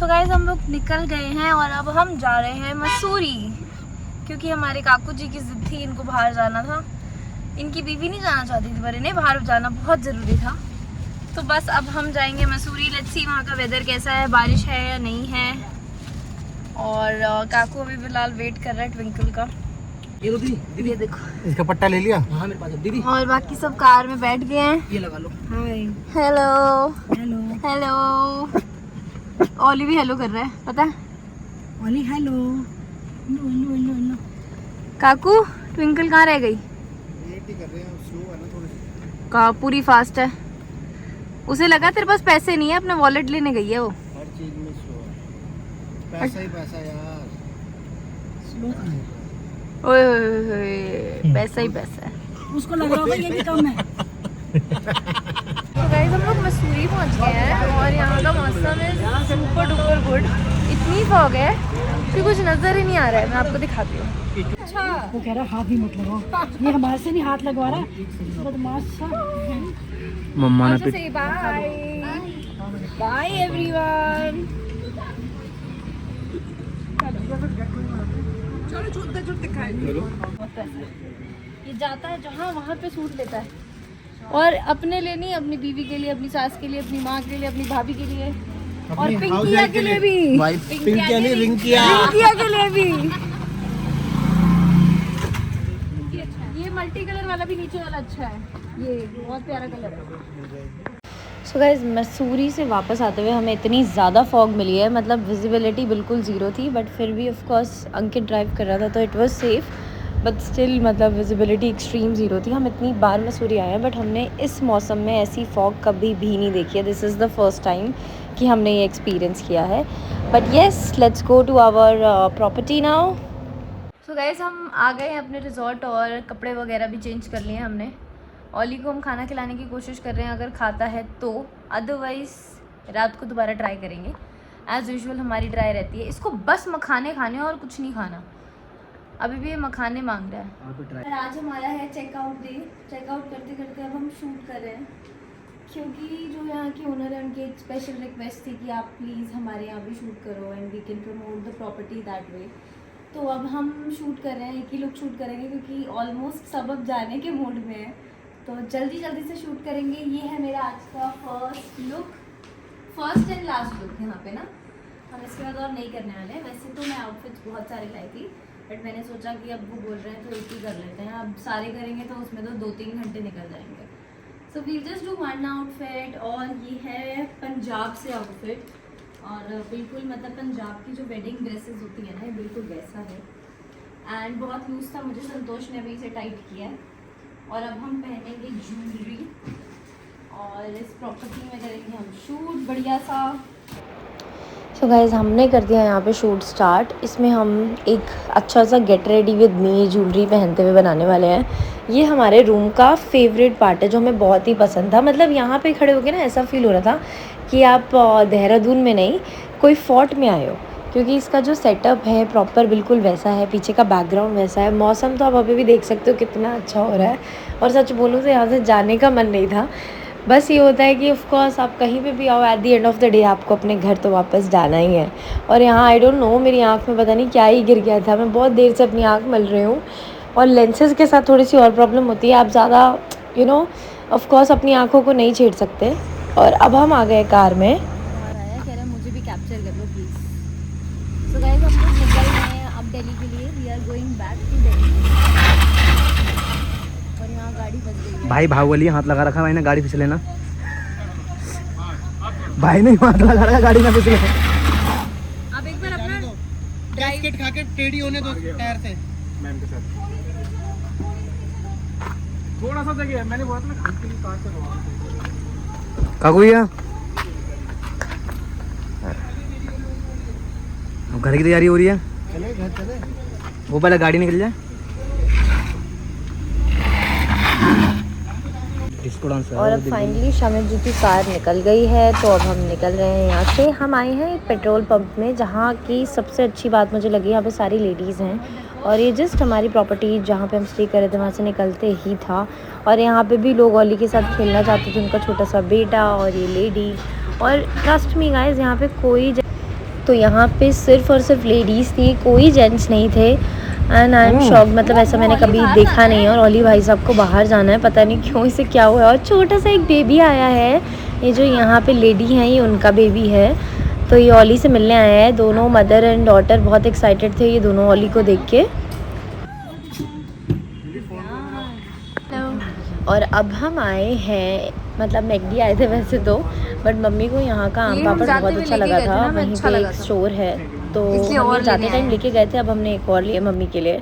सो guys हम लोग निकल गए हैं और अब हम जा रहे हैं मसूरी, क्योंकि हमारे काकू जी की जिद थी, इनको बाहर जाना था। इनकी बीवी नहीं जाना चाहती थी पर इन्हें बाहर जाना बहुत ज़रूरी था। तो बस अब हम जाएंगे मसूरी। लेट्स सी वहाँ का वेदर कैसा है, बारिश है या नहीं है। और काकू अभी फिलहाल वेट कर रहा है ट्विंकल का। ये देखो इसका पट्टा ले लिया। हाँ मेरे पास दीदी। और बाकी सब कार में बैठ गए हैं। ये लगा लो। Hi hello hello hello. Ollie भी हेलो कर रहा है, पता है? Ollie hello hello hello hello hello. काकू ट्विंकल कहाँ रह गई? वेट ही कर रहे हैं, स्लो है ना थोड़ी। कहाँ पूरी फास्ट है। उसे लगा तेरे पास पैसे नहीं है, अपना वॉलेट लेने गई है वो। हर चीज में स्लो है। पैसा ही पैसा यार। स्लो ओए ओए ओए, पैसा ही पैसा है। उसको लग रहा होगा ये भी कम है। तो गाइस हम लोग मसूरी पहुंच गए हैं और यहाँ का मौसम है सुपर डुपर गुड। इतनी फॉग है कि कुछ नजर ही नहीं आ रहा है। मैं आपको दिखाती हूँ। अच्छा वो कह रहा हाथ भी मत लगाओ, ये हमारे से नहीं हाथ लगवा रहा बदमाश सा। मम्मा ने से बाय बाय एवरीवन। ये जाता है जहाँ वहाँ पे सूट लेता है, और अपने लिए नहीं, अपनी बीवी के लिए, अपनी सास के लिए, अपनी माँ के लिए, अपनी भाभी के लिए और पिंकिया के लिए भी। पिंकिया नहीं, रिंकिया। पिंकिया के लिए भी। ये मल्टी कलर वाला भी नीचे वाला अच्छा है, ये बहुत प्यारा कलर है। सो गाइस मसूरी से वापस आते हुए हमें इतनी ज़्यादा फॉग मिली है, मतलब विजिबिलिटी बिल्कुल ज़ीरो थी, बट फिर भी ऑफ कोर्स अंकित ड्राइव कर रहा था तो it was safe, but still मतलब विजिबिलिटी एक्सट्रीम ज़ीरो थी। हम इतनी बार मसूरी आए हैं बट हमने इस मौसम में ऐसी फॉग कभी भी नहीं देखी है। This is the first time कि हमने ये एक्सपीरियंस किया है। But yes, let's go to our property now. So guys हम आ गए हैं अपने रिजॉर्ट और कपड़े वगैरह भी चेंज कर लिए हैं हमने। ओली को हम खाना खिलाने की कोशिश कर रहे हैं अगर खाता है तो, अदरवाइज़ रात को दोबारा ट्राई करेंगे। एज़ यूजुअल हमारी ट्राई रहती है, इसको बस मखाने खाने और कुछ नहीं खाना। अभी भी ये मखाने मांग रहा है। और आज हमारा है चेकआउट डे। चेकआउट करते करते अब हम शूट कर रहे हैं, क्योंकि जो यहाँ के ओनर है उनकी एक स्पेशल रिक्वेस्ट थी कि आप प्लीज़ हमारे यहाँ भी शूट करो and we can promote the property that way. तो अब हम शूट कर रहे हैं, एक ही लुक शूट करेंगे क्योंकि ऑलमोस्ट सब अब जाने के मूड में है, तो जल्दी जल्दी से शूट करेंगे। ये है मेरा आज का first look, first and last look यहाँ पे ना। हम इसके बाद और नहीं करने वाले हैं। वैसे तो मैं आउटफिट्स बहुत सारे लाई थी, बट मैंने सोचा कि अब वो बोल रहे हैं तो एक ही कर लेते हैं। अब सारे करेंगे तो उसमें तो 2-3 घंटे निकल जाएंगे। So we just do one outfit. और ये है पंजाब से आउटफिट, और बिल्कुल मतलब पंजाब की जो वेडिंग ड्रेसेस होती है ना, ये बिल्कुल वैसा है एंड बहुत लूज था। मुझे संतोष ने अभी इसे टाइट किया है। और अब हम पहनेंगे ज्वेलरी और इस प्रॉपर्टी में करेंगे हम शूट बढ़िया सा। सो गाइस हमने कर दिया यहाँ पे शूट स्टार्ट। इसमें हम एक अच्छा सा get ready with me jewellery पहनते हुए बनाने वाले हैं। ये हमारे रूम का फेवरेट पार्ट है जो हमें बहुत ही पसंद था। मतलब यहाँ पे खड़े होकर ना ऐसा फील हो रहा था कि आप देहरादून में नहीं कोई फोर्ट में आए हो, क्योंकि इसका जो सेटअप है प्रॉपर बिल्कुल वैसा है, पीछे का बैकग्राउंड वैसा है। मौसम तो आप अभी भी देख सकते हो कितना अच्छा हो रहा है। और सच बोलूँ तो यहाँ से जाने का मन नहीं था। बस ये होता है कि ऑफ कोर्स आप कहीं पे भी आओ, at the end of the day आपको अपने घर तो वापस जाना ही है। और यहाँ आई डोंट नो मेरी आँख में पता नहीं क्या ही गिर गया था। मैं बहुत देर से अपनी आँख मल रही हूँ, और लेंसेज के साथ थोड़ी सी और प्रॉब्लम होती है, आप ज़्यादा ऑफ कोर्स अपनी आँखों को नहीं छेड़ सकते। और अब हम आ गए कार में। कह रहा मुझे भी कैप्चर कर लो प्लीज़। सो गाइस हम लोग निकल रहे हैं अब दिल्ली के लिए। We are going back to Delhi. और यहाँ गाड़ी फंस गई है। भाई बाहुबली हाथ लगा रखा भाई ने, गाड़ी फिसले ना। भाई ने हाथ लगा रखा, गाड़ी ना फिसले। अब एक बार अपना ड्राइव खा के टेढ़ी होने दो टायर से। मैम के साथ थोड़ा सा जगह है, मैंने बोला था ना खुद के लिए कार से काकुया। घर की तैयारी हो रही है, चले घर चले। वो पहले गाड़ी निकल जाए। और अब फाइनली शामिद जी की कार निकल गई है, तो अब हम निकल रहे हैं यहाँ से। हम आए हैं एक पेट्रोल पंप में, जहाँ की सबसे अच्छी बात मुझे लगी, यहाँ पे सारी लेडीज़ हैं। और ये जस्ट हमारी प्रॉपर्टी जहाँ पे हम स्टे कर रहे थे वहाँ से निकलते ही था। और यहाँ पे भी लोग ओली के साथ खेलना चाहते थे, उनका छोटा सा बेटा और ये लेडी। और ट्रस्ट मी गाइस, यहाँ पे कोई तो यहाँ पे सिर्फ और सिर्फ लेडीज़ थी, कोई जेंट्स नहीं थे। एंड आई एम शॉक, मतलब ऐसा मैंने कभी देखा नहीं है। और ओली भाई साहब को बाहर जाना है, पता नहीं क्यों इसे क्या हुआ है। और छोटा सा एक बेबी आया है, ये जो यहाँ पे लेडी हैं ये उनका बेबी है। तो ये ओली से मिलने आया है। दोनों मदर एंड डॉटर बहुत एक्साइटेड थे ये दोनों ओली को देख के। और अब हम आए हैं, मतलब मैकडी आए थे वैसे तो, बट मम्मी को यहाँ का आम पापड़ बहुत अच्छा लगा था। वहीं पे एक स्टोर है तो हम जाते टाइम लेके गए थे। अब हमने एक और लिया मम्मी के लिए।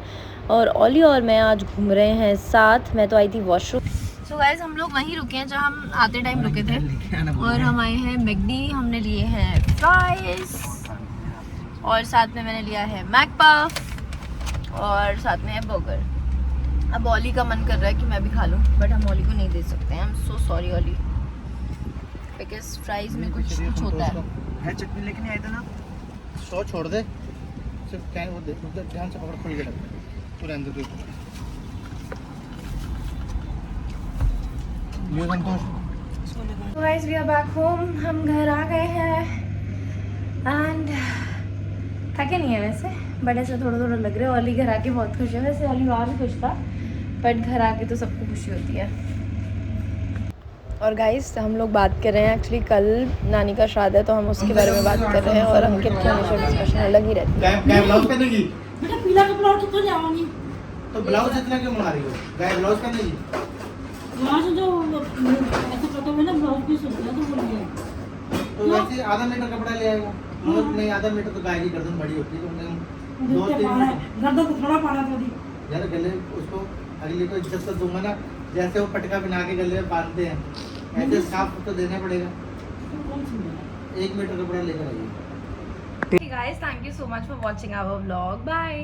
और ओली और मैं आज घूम रहे हैं साथ। मैं तो आई थी वॉशरूम। सो गाइस हम लोग वहीं रुके हैं जहाँ हम आते टाइम रुके थे। और हम आए हैं मैकडी, हमने लिए हैं फ्राइज और साथ में मैंने लिया है मैक पफ और साथ में है बर्गर। अब ओली का मन कर रहा है कि मैं भी खा लूँ, बट हम ओली को नहीं दे सकते हैं। I am so sorry Ollie, because fries में कुछ होता है। चटनी लेके नहीं आए थे ना, सो छोड़ दे, सिर्फ क्या वो दे, ध्यान से पकड़, खुल के रख पूरे अंदर पे। ये संतोष। So guys, we are back home. हम घर आ गए हैं एंड थके नहीं है वैसे, बट ऐसा थोड़ा थोड़ा लग रहा है। ओली घर आके बहुत खुश है, वैसे ओली वहाँ भी खुश था, बट घर आके तो सबको खुशी होती है। और गाइस हम लोग बात कर रहे हैं, एक्चुअली कल नानी का श्राद्ध है तो हम उसके बारे में बात कर रहे हैं। और अंकित की हमेशा डिस्कशन अलग ही रहती है। गाय ब्लाउज पहनेगी बेटा पीला कपड़ा और तो जाऊंगी। तो ब्लाउज इतना क्यों मंगा रही हो? गाय ब्लाउज पहनेगी वहाँ से जो ऐसे कटो में ना ब्लाउज पीस होता है तो बोल गया तो वैसे आधा मीटर कपड़ा ले आएगा। नहीं आधा मीटर तो गाय की गर्दन बड़ी होती है, तो दो तीन मीटर गर्दन को थोड़ा पाना तो दी यार गले उसको अगले को इज्जत से दूंगा ना, जैसे वो पटका बना के गले में बांधते हैं ऐसे साफ तो देना पड़ेगा। 1 मीटर कपड़ा लेकर आइए। Guys, thank you so much for watching our vlog. Bye.